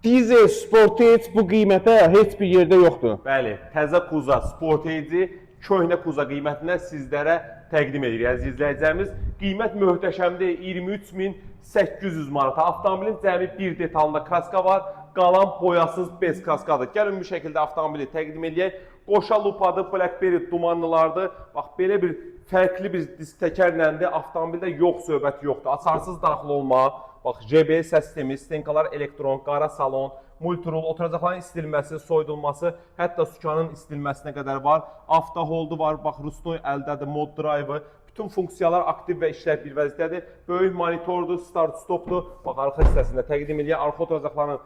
Dizel Sportage bu qiymətə heç bir yerdə yoxdur. Bəli, təzə Kuza Sportage köhnə Kuza qiymətinə sizlərə təqdim edirik əziz izləyicilərimiz. Qiymət möhtəşəmdir, 23.800 manata. Avtomobilin cəmi bir detalında kraska var, qalan boyasız bez kraskadır. Gəlin bu şəkildə avtomobili təqdim edək. Qoşa lupadır, Blackberry dumanlılardır. Bax, belə bir fərqli bir disk təkərləndir. Avtomobildə yox söhbəti yoxdur. Açarsız daxil olma, bax, JBL sistemi, stenkalar elektron, qara salon, multirol, oturacaqların istilməsi, soyudulması, hətta sükanın istilməsinə qədər var. Avtoholdu var, bax, Rusnoy əldədir, mod drive, bütün funksiyalar aktiv və işləv bir vəziyyətədir. Böyük monitordur, start stopdur. Bax, arxa hissəsində təqdim edir. Arxa oturacaqların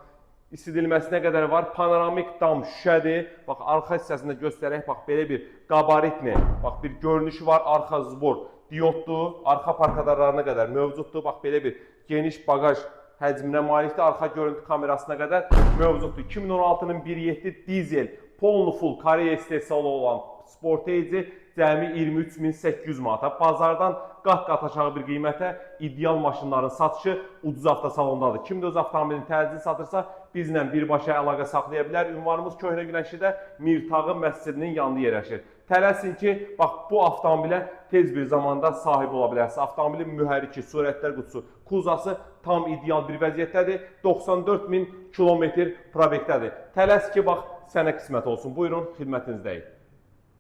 isidilməsinə qədər var. Panoramik dam şüşədir. Bax, arxa hissəsində göstərək, bax, belə bir qabaritli, bax, bir görünüşü var. Arxa zbor dioddur. Arxa parkadarlarına qədər mövcuddur. Bax, belə bir geniş bagaj həcminə malikdir. Arxa görüntü kamerasına qədər mövcuddur. 2016-nın 1.7 dizel polnu full Koreya istehsalı olan Sportage cəmi 23.800 manata. Bazardan qat-qat aşağı bir qiymətə ideal maşınların satışı ucuz avtosalondadır. Kim də öz avtomobilini təcil satırsa bizlə birbaşa əlaqə saxlaya bilər. Ünvanımız Köhnə Günəşlidə Mirtağı məscidinin yanında yerləşir. Tələsin ki, bax, bu avtomobilə tez bir zamanda sahib ola bilərsiniz. Avtomobilin mühərriki, sürətlər qutusu, Kuzası tam ideal bir vəziyyətdədir. 94.000 kilometr probekdədir. Tələs ki, bax, sənə qismət olsun. Buyurun, xidmətinizdəyik.